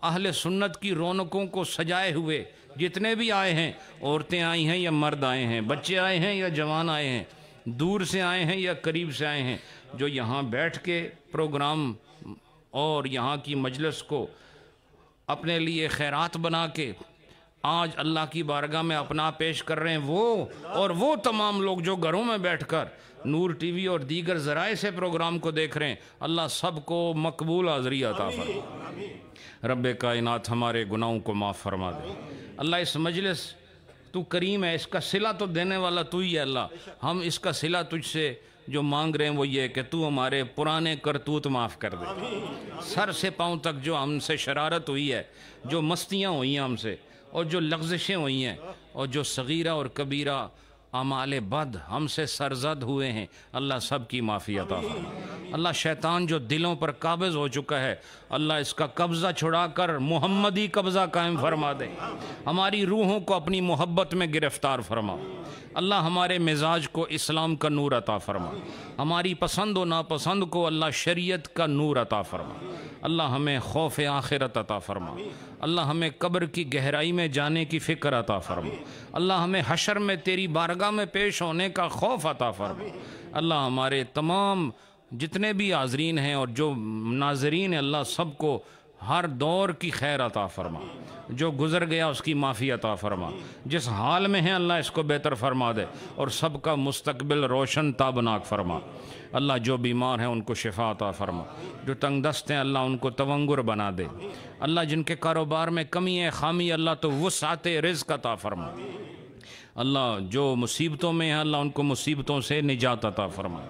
اہل سنت کی رونقوں کو سجائے ہوئے جتنے بھی آئے ہیں، عورتیں آئی ہیں یا مرد آئے ہیں، بچے آئے ہیں یا جوان آئے ہیں، دور سے آئے ہیں یا قریب سے آئے ہیں، جو یہاں بیٹھ کے پروگرام اور یہاں کی مجلس کو اپنے لیے خیرات بنا کے آج اللہ کی بارگاہ میں اپنا پیش کر رہے ہیں، وہ تمام لوگ جو گھروں میں بیٹھ کر نور ٹی وی اور دیگر ذرائع سے پروگرام کو دیکھ رہے ہیں، اللہ سب کو مقبول حاضری عطا فرما۔ رب کائنات ہمارے گناہوں کو معاف فرما دے۔ اللہ اس مجلس تو کریم ہے، اس کا صلہ تو دینے والا تو ہی ہے اللہ۔ ہم اس کا صلہ تجھ سے جو مانگ رہے ہیں وہ یہ کہ تو ہمارے پرانے کرتوت معاف کر دے، سر سے پاؤں تک جو ہم سے شرارت ہوئی ہے، جو مستیاں ہوئی ہیں ہم سے، اور جو لغزشیں ہوئی ہیں، اور جو صغیرہ اور کبیرہ اعمال بد ہم سے سرزد ہوئے ہیں، اللہ سب کی معافی عطا فرما۔ اللہ شیطان جو دلوں پر قابض ہو چکا ہے، اللہ اس کا قبضہ چھڑا کر محمدی قبضہ قائم فرما دے، ہماری روحوں کو اپنی محبت میں گرفتار فرما۔ اللہ ہمارے مزاج کو اسلام کا نور عطا فرما، ہماری پسند و ناپسند کو اللہ شریعت کا نور عطا فرما۔ اللہ ہمیں خوف آخرت عطا فرما، اللہ ہمیں قبر کی گہرائی میں جانے کی فکر عطا فرما، اللہ ہمیں حشر میں تیری بارگاہ میں پیش ہونے کا خوف عطا فرما۔ اللہ ہمارے تمام جتنے بھی حاضرین ہیں اور جو ناظرین ہیں، اللہ سب کو ہر دور کی خیر عطا فرما، جو گزر گیا اس کی معافی عطا فرما، جس حال میں ہیں اللہ اس کو بہتر فرما دے، اور سب کا مستقبل روشن تابناک فرما۔ اللہ جو بیمار ہیں ان کو شفا عطا فرما، جو تنگ دست ہیں اللہ ان کو تونگر بنا دے، اللہ جن کے کاروبار میں کمی ہے خامی اللہ تو وسعت رزق عطا فرما، اللہ جو مصیبتوں میں ہیں اللہ ان کو مصیبتوں سے نجات عطا فرما۔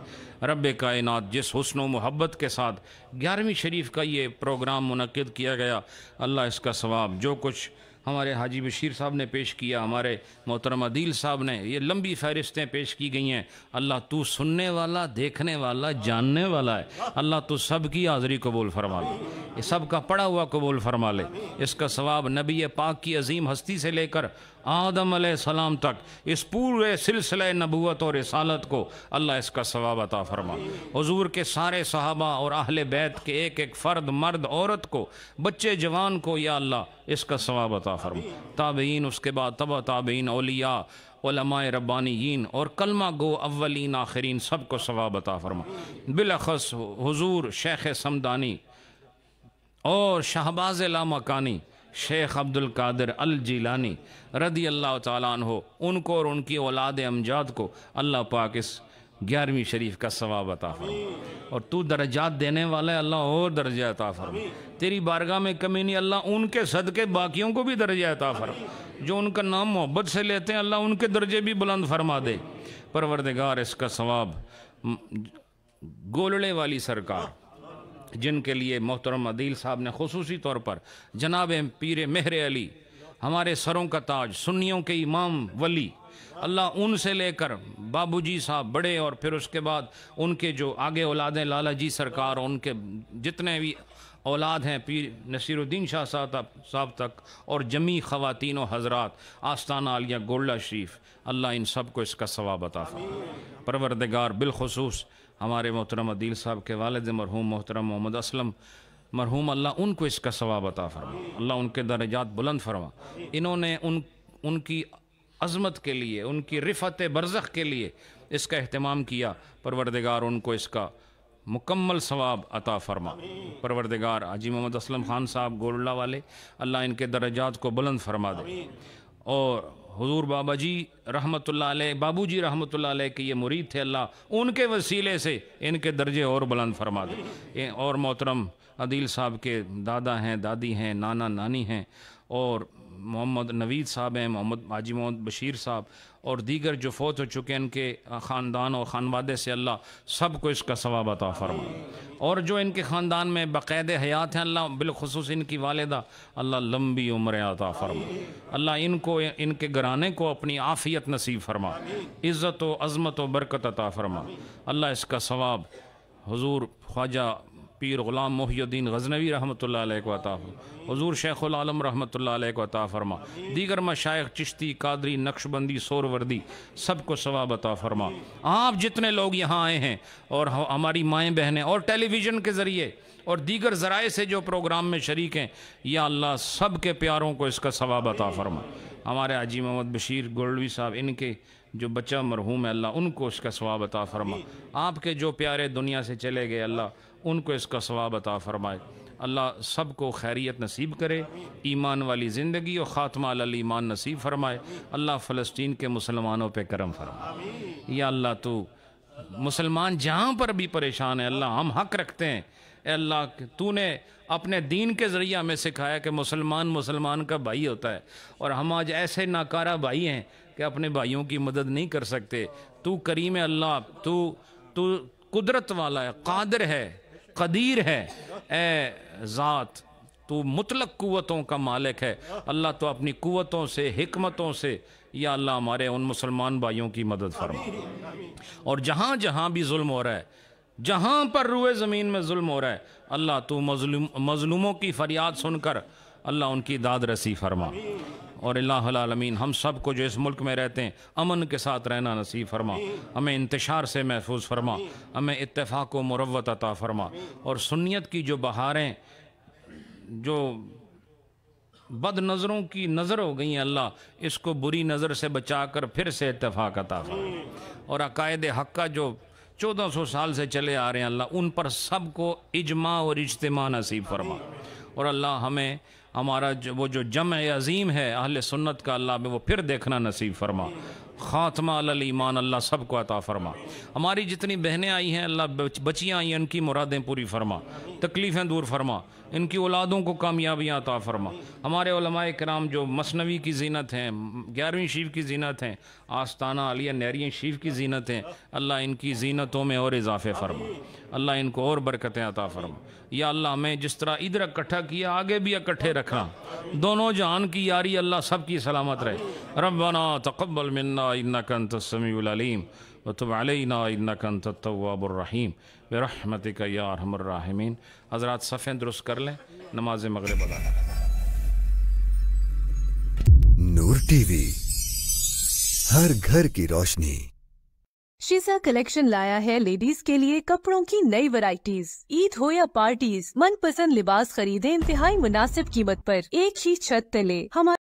رب کائنات جس حسن و محبت کے ساتھ 11ویں شریف کا یہ پروگرام منعقد کیا گیا، اللہ اس کا ثواب جو کچھ ہمارے حاجی بشیر صاحب نے پیش کیا، ہمارے محترم عدیل صاحب نے، یہ لمبی فہرستیں پیش کی گئی ہیں، اللہ تو سننے والا، دیکھنے والا، جاننے والا ہے، اللہ تو سب کی حاضری قبول فرما لے، یہ سب کا پڑھا ہوا قبول فرما لے، اس کا ثواب نبی پاک کی عظیم ہستی سے لے کر آدم علیہ السلام تک اس پورے سلسلہ نبوت اور رسالت کو اللہ اس کا ثواب عطا فرما۔ حضور کے سارے صحابہ اور اہل بیت کے ایک ایک فرد، مرد، عورت کو، بچے جوان کو یا اللہ اس کا ثواب عطا فرما۔ تابعین، اس کے بعد تبع تابعین، اولیاء، علماء ربانیین اور کلمہ گو اولین آخرین سب کو ثواب عطا فرما۔ بالاخص حضور شیخ صمدانی اور شہباز لامکانی شیخ عبد القادر الجیلانی رضی اللہ تعالیٰ عنہ، ان کو اور ان کی اولاد امجاد کو اللہ پاک اس 11ویں شریف کا ثواب عطا فرما۔ اور تو درجات دینے والا ہے، اللہ اور درجہ عطا فرما۔ تیری بارگاہ میں کمی نہیں، اللہ ان کے صدقے باقیوں کو بھی درجہ عطا فرما۔ جو ان کا نام محبت سے لیتے ہیں اللہ ان کے درجے بھی بلند فرما دے۔ پروردگار اس کا ثواب گولڑے والی سرکار، جن کے لیے محترم عدیل صاحب نے خصوصی طور پر جناب پیر مہر علی، ہمارے سروں کا تاج، سنیوں کے امام ولی، اللہ ان سے لے کر بابو جی صاحب بڑے، اور پھر اس کے بعد ان کے جو آگے اولاد ہیں، لالا جی سرکار، ان کے جتنے بھی اولاد ہیں، پیر نصیر الدین شاہ صاحب تک، اور جمی خواتین و حضرات آستانہ عالیہ گولڑا شریف، اللہ ان سب کو اس کا ثواب عطا فرما۔ پروردگار بالخصوص ہمارے محترم عدیل صاحب کے والد مرحوم محترم محمد اسلم مرحوم، اللہ ان کو اس کا ثواب عطا فرما، اللہ ان کے درجات بلند فرما۔ انہوں نے ان کی عظمت کے لیے، ان کی رفعت برزخ کے لیے اس کا اہتمام کیا، پروردگار ان کو اس کا مکمل ثواب عطا فرما۔ پروردگار حاجی محمد اسلم خان صاحب گولڑا والے، اللہ ان کے درجات کو بلند فرما دے، اور حضور بابا جی رحمت اللہ علیہ، بابو جی رحمت اللہ علیہ کے یہ مرید تھے، اللہ ان کے وسیلے سے ان کے درجے اور بلند فرما دے۔ اور محترم عدیل صاحب کے دادا ہیں، دادی ہیں، نانا نانی ہیں، اور محمد نوید صاحب ہیں، حاجی محمد بشیر صاحب، اور دیگر جو فوت ہو چکے ہیں ان کے خاندان اور خانوادے سے اللہ سب کو اس کا ثواب عطا فرما۔ اور جو ان کے خاندان میں باقید حیات ہیں، اللہ بالخصوص ان کی والدہ، اللہ لمبی عمر عطا فرما، اللہ ان کو، ان کے گھرانے کو اپنی عافیت نصیب فرما، عزت و عظمت و برکت عطا فرما۔ اللہ اس کا ثواب حضور خواجہ پیر غلام محی الدین غزنوی رحمۃ اللہ علیہ کو عطا فرما، حضور شیخ العالم رحمۃ اللہ علیہ کو عطا فرما، دیگر مشائخ چشتی، قادری، نقشبندی، سوروردی سب کو ثواب عطا فرما۔ آپ جتنے لوگ یہاں آئے ہیں اور ہماری مائیں بہنیں اور ٹیلی ویژن کے ذریعے اور دیگر ذرائع سے جو پروگرام میں شریک ہیں، یا اللہ سب کے پیاروں کو اس کا ثواب عطا فرما۔ ہمارے حاجی محمد بشیر گولڑوی صاحب، ان کے جو بچہ مرحوم ہے، اللہ ان کو اس کا ثواب عطا فرما۔ آپ کے جو پیارے دنیا سے چلے گئے، اللہ ان کو اس کا ثواب عطا فرمائے۔ اللہ سب کو خیریت نصیب کرے، ایمان والی زندگی اور خاتمہ علی الایمان نصیب فرمائے۔ اللہ فلسطین کے مسلمانوں پہ کرم فرمائے۔ یا اللہ تو مسلمان جہاں پر بھی پریشان ہیں، اللہ ہم حق رکھتے ہیں، اے اللہ تو نے اپنے دین کے ذریعہ ہمیں سکھایا کہ مسلمان کا بھائی ہوتا ہے، اور ہم آج ایسے ناکارہ بھائی ہیں کہ اپنے بھائیوں کی مدد نہیں کر سکتے۔ تو کریم ہے اللہ، تو قدرت والا ہے، قادر ہے، قدیر ہے، اے ذات تو مطلق قوتوں کا مالک ہے، اللہ تو اپنی قوتوں سے، حکمتوں سے یا اللہ ہمارے ان مسلمان بھائیوں کی مدد فرما۔ اور جہاں جہاں بھی ظلم ہو رہا ہے، جہاں پر روئے زمین میں ظلم ہو رہا ہے، اللہ تو مظلوموں کی فریاد سن کر اللہ ان کی داد رسی فرما۔ اور الہ العالمین ہم سب کو جو اس ملک میں رہتے ہیں امن کے ساتھ رہنا نصیب فرما، ہمیں انتشار سے محفوظ فرما، ہمیں اتفاق و مروت عطا فرما، اور سنیت کی جو بہاریں جو بد نظروں کی نظر ہو گئی ہیں، اللہ اس کو بری نظر سے بچا کر پھر سے اتفاق عطا فرما، اور عقائد حقہ جو 1400 سال سے چلے آ رہے ہیں، اللہ ان پر سب کو اجماع اور اجتماع نصیب فرما۔ اور اللہ ہمیں ہمارا وہ جو جمع عظیم ہے اہل سنت کا، اللہ میں وہ پھر دیکھنا نصیب فرما۔ خاتمہ علی الایمان اللہ سب کو عطا فرما۔ ہماری جتنی بہنیں آئی ہیں، اللہ بچیاں آئی ہیں، ان کی مرادیں پوری فرما، تکلیفیں دور فرما، ان کی اولادوں کو کامیابیاں عطا فرما۔ ہمارے علماء کرام جو مثنوی کی زینت ہیں، 11ویں شریف کی زینت ہیں، آستانہ عالیہ نیرین شریف کی زینت ہیں، اللہ ان کی زینتوں میں اور اضافے فرما، اللہ ان کو اور برکتیں عطا فرما۔ یا اللہ ہمیں جس طرح ادھر اکٹھا کیا آگے بھی اکٹھے رکھنا، دونوں جہان کی یاری اللہ سب کی سلامت رہے۔ ربنا تقبل منا انک انت السمیع العلیم وتب علینا انک انت التواب الرحیم برحمتک یا ارحم الراحمین۔ حضرات صفیں درست کر لیں، نماز مغرب ادا کریں۔ نور ٹی وی، ہر گھر کی روشنی۔ شیزا کلیکشن لایا ہے لیڈیز کے لیے کپڑوں کی نئی ورائٹیز۔ عید ہو یا پارٹیز، من پسند لباس خریدیں انتہائی مناسب قیمت پر، ایک ہی چھت تلے۔ ہمارے